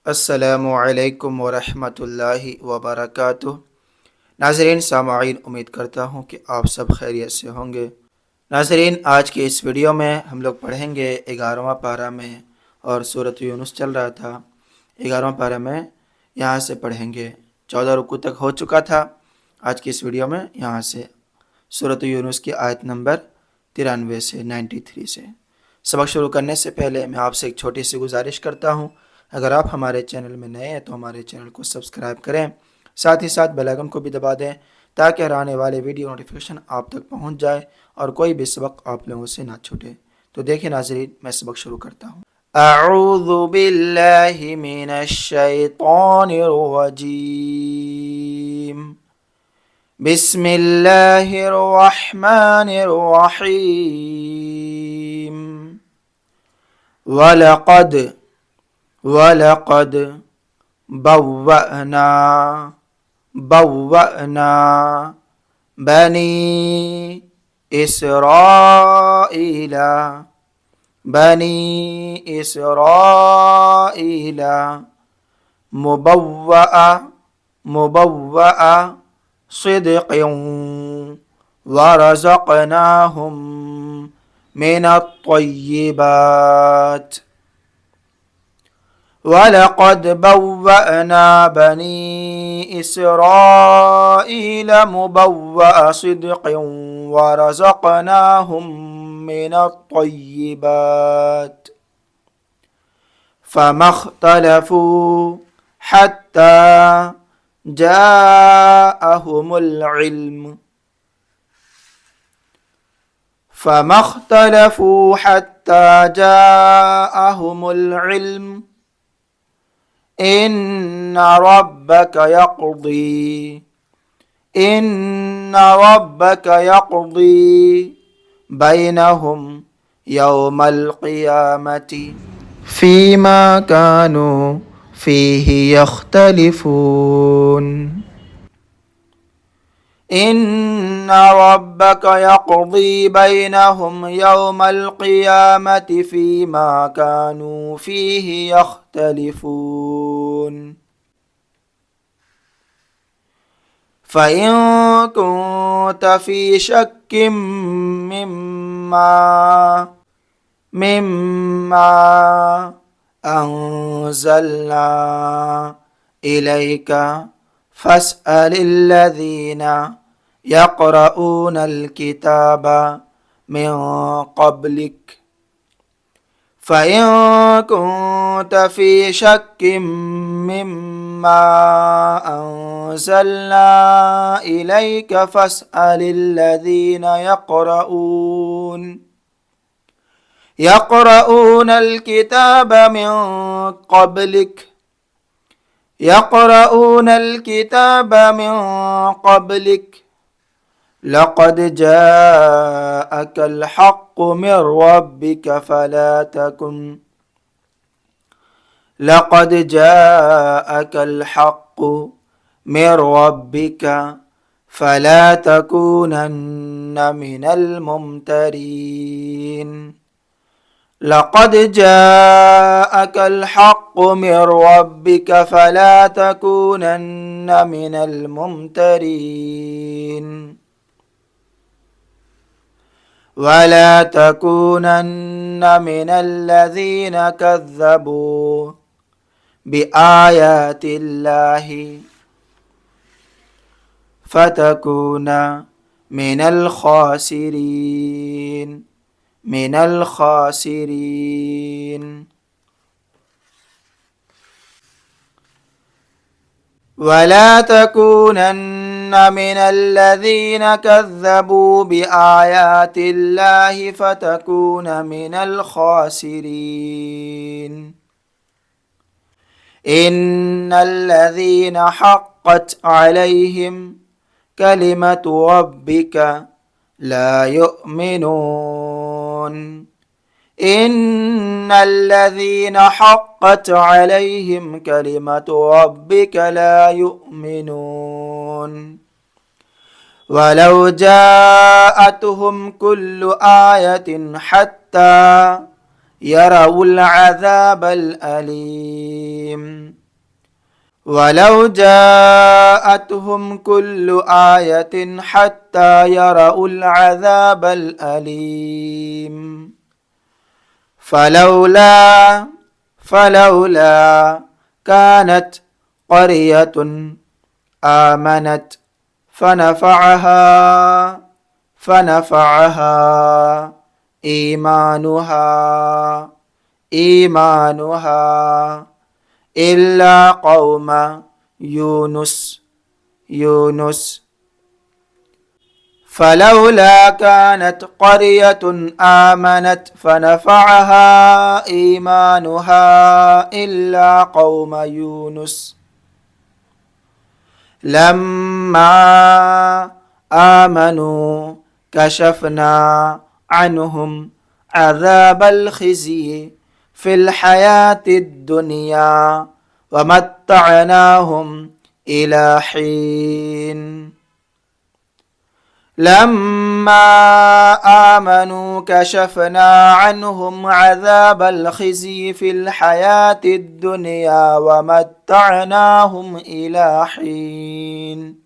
अस्सलामुअलैकुम वरहमतुल्लाहि वबरकातुह। नाज़रीन सामाईन, उम्मीद करता हूँ कि आप सब खैरियत से होंगे। नाज़रीन, आज के इस वीडियो में हम लोग पढ़ेंगे 11वां पारा में, और सूरत यूनुस चल रहा था। 11वां पारा में यहाँ से पढ़ेंगे। 14 रुकू तक हो चुका था। आज की इस वीडियो में यहाँ से सूरत यूनुस की आयत नंबर 93 से 93 से। सबक शुरू करने से पहले मैं आपसे एक छोटी सी गुजारिश करता हूँ, अगर आप हमारे चैनल में नए हैं तो हमारे चैनल को सब्सक्राइब करें, साथ ही साथ बेल आइकन को भी दबा दें ताकि हर आने वाले वीडियो नोटिफिकेशन आप तक पहुंच जाए और कोई भी सबक आप लोगों से ना छूटे। तो देखिए नाज़रीन, मैं सबक शुरू करता हूँ। अऊज़ु बिल्लाहि मिनश शैतानिर रजीम। बिस्मिल्लाहिर रहमानिर रहीम। वलक़द वलक़द बव्वअना बव्वअना बनी इसराईला बनी इसराईला मुबव्वअ मुबव्वअ सिद्क़िन वरज़क़नाहुम मिनत्तय्यिबात। वलक़द बव्वअना बनी इसराईल मुबव्वअ सिद्क़िन वरज़क़नाहुम मिनत्तय्यिबात। फ़मख्तलफ़ू हत्ता जाअहुमुल इल्म फ़मख्तलफ़ू हत्ता जाअहुमुल इल्म इन्न रब्बक यक़दी बैनहुम यौमल क़ियामति फ़ीमा कानू फ़ीहि यख्तलिफ़ून। इन्न रब्बक यक़दी बैनहुम यौमल क़ियामति फ़ीमा कानू फ़ीहि यख्तलिफ़ून। फ़इन कुन्त फ़ी शक्किम मिम्मा अंज़लना इलैका फ़स्अलिल्लज़ीना यक़रऊनल किताब मिन क़ब्लिक फ़इन कुन्त फ़ी शक्किम मिम्मा अंज़लना इलैका फ़स्अलिल्लज़ीना यक़रऊनल किताब मिन क़ब्लिक लक़द जाअकल हक़्क़ु मिन रब्बिक फ़ला तकूनन्न मिनल मुमतरीन। लक़द जाअकल हक़्क़ु मिन रब्बिक फ़ला तकूनन्न मिनल मुमतरीन। वला तकूनन्न मिनल्लज़ीन कज़्ज़बू बिआयातिल्लाहि फ़तकून मिनल ख़ासिरीन। वला तकूनन्न मिनल्लज़ीन कज़्ज़बू बिआयातिल्लाहि फ़तकून मिनल ख़ासिरीन। इन्नल्लज़ीन हक़्क़त अलैहिम कलिमतु रब्बिक ला युमिनून। इन्नल्लज़ीन हक़्क़त अलैहिम कलिमतु रब्बिक ला युमिनून। वलौ जाअतहुम कुल्लु आयतिन हत्ता यरवुल अज़ाबल अलीम। ولو جاءتهم كل آية حتى يروا العذاب الأليم فلولا كانت قرية آمنت فنفعها إيمانها إلا قوم يونس فلولا كانت قرية آمنت فنفعها إيمانها إلا قوم يونس لما آمنوا كشفنا عنهم عذاب الخزي في الحياة الدنيا ومتعناهم إلى حين لما آمنوا كشفنا عنهم عذاب الخزي في الحياة الدنيا ومتعناهم إلى حين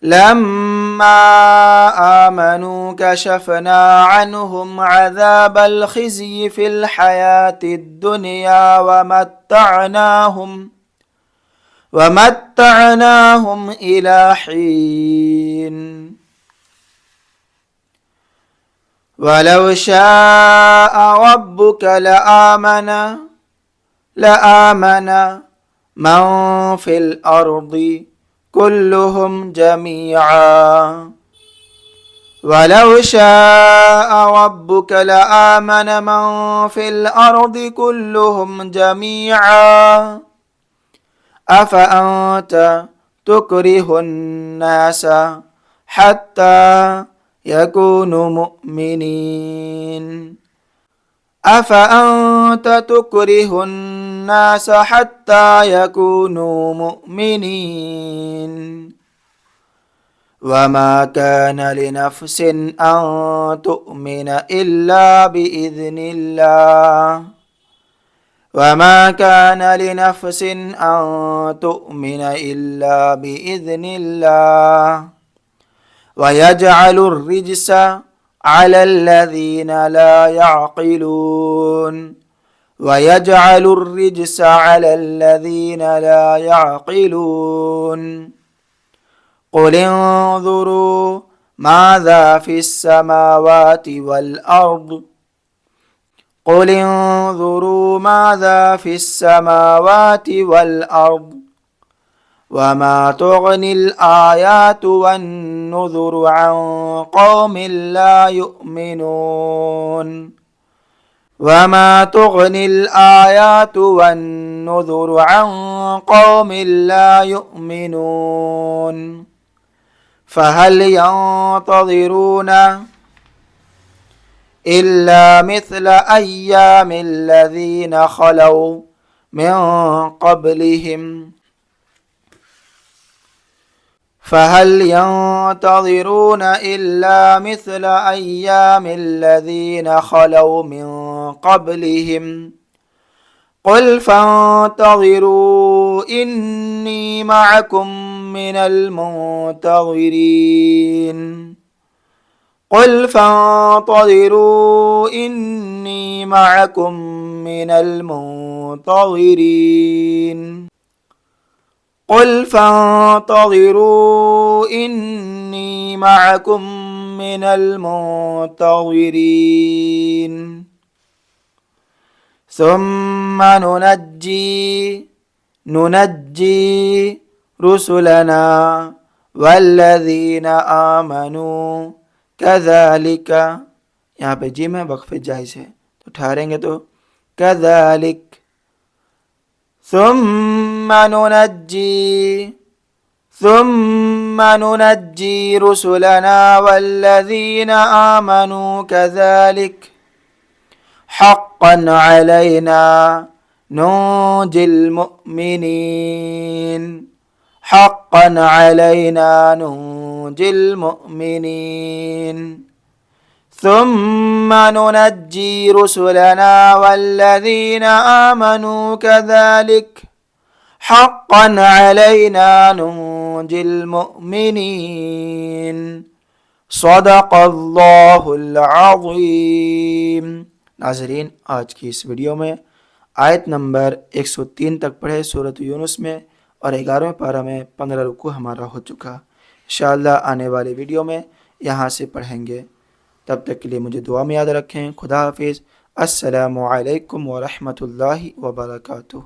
لما آمنوا كشفنا عنهم عذاب الخزي في الحياة الدنيا ومتعناهم إلى حين ولو شاء ربك لآمن من في الأرض كلهم جميعا ولو شاء ربك لآمن من في الأرض كلهم جميعا أفأنت تكره الناس حتى يكونوا مؤمنين أفأنت تكره الناس حتى يكونوا مؤمنين وما كان لنفس أن تؤمن إلا بإذن الله وما كان لنفس أن تؤمن إلا بإذن الله ويجعل الرجس على الذين لا يعقلون ويجعل الرجس على الذين لا يعقلون قل انظروا ماذا في السماوات والأرض قل انظروا ماذا في السماوات والأرض وما تغني الآيات والنذر عن قوم لا يؤمنون وما تغني الآيات والنذر عن قوم لا يؤمنون فهل ينتظرون إلا مثل أيام الذين خلوا من قبلهم فهل ينتظرون إلا مثل أيام الذين خلوا من قبلهم قل فانتظروا إني معكم من المنتظرين قل فانتظروا إني معكم من المنتظرين قل فانتظروا إني معكم من المنتظرين ثم ننجي رسلنا والذين آمنوا كذلك यहाँ पे जी में वक्फ जायज़ है तो ठहरेंगे तो كذلك ثم ننجي رسلنا والذين آمنوا كذلك حقا علينا ننجي المؤمنين حقا علينا ننجي المؤمنين ثم ننجي رسلنا والذين آمنوا كذلك حقا علینا ننجی المؤمنین صدق اللہ العظیم۔ ناظرین، آج کی اس ویڈیو میں آیت نمبر 103 تک پڑھے سورۃ یونس میں، اور 11ویں پارہ میں 15 رکوع ہمارا ہو چکا۔ انشاءاللہ آنے والی ویڈیو میں یہاں سے پڑھیں گے۔ تب تک کے لیے مجھے دعا میں یاد رکھیں۔ خدا حافظ۔ السلام علیکم ورحمۃ اللہ وبرکاتہ۔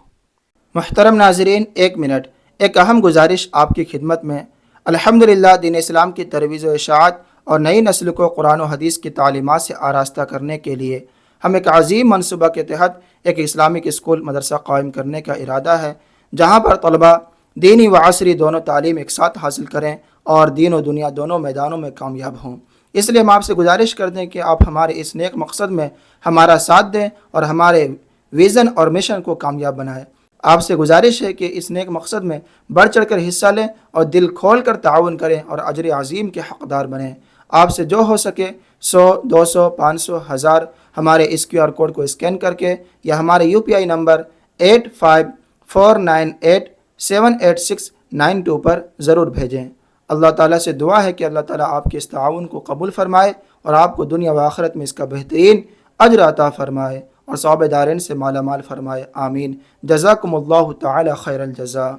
محترم ناظرین، ایک منٹ، ایک اہم گزارش آپ کی خدمت میں۔ الحمدللہ دین اسلام کی ترویج و اشاعت اور نئی نسل کو قرآن و حدیث کی تعلیمات سے آراستہ کرنے کے لیے ہم ایک عظیم منصوبہ کے تحت ایک اسلامک اسکول مدرسہ قائم کرنے کا ارادہ ہے، جہاں پر طلباء دینی و عصری دونوں تعلیم ایک ساتھ حاصل کریں اور دین و دنیا دونوں میدانوں میں کامیاب ہوں۔ اس لیے ہم آپ سے گزارش کرتے ہیں کہ آپ ہمارے اس نیک مقصد میں ہمارا ساتھ دیں اور ہمارے ویژن اور مشن کو کامیاب بنائیں۔ آپ سے گزارش ہے کہ اس نیک مقصد میں بڑھ چڑھ کر حصہ لیں اور دل کھول کر تعاون کریں اور اجر عظیم کے حقدار بنیں۔ آپ سے جو ہو سکے 100، 200، 500، 1000 ہمارے اس QR کوڈ کو اسکین کر کے یا ہمارے UPI نمبر 8549878692 پر ضرور بھیجیں۔ اللہ تعالیٰ سے دعا ہے کہ اللہ تعالیٰ آپ کے اس تعاون کو قبول فرمائے اور آپ کو دنیا و آخرت میں اس کا بہترین اجر عطا فرمائے اور ثواب دارین سے مالا مال فرمائے، آمین۔ جزاکم اللہ تعالی خیر الجزا۔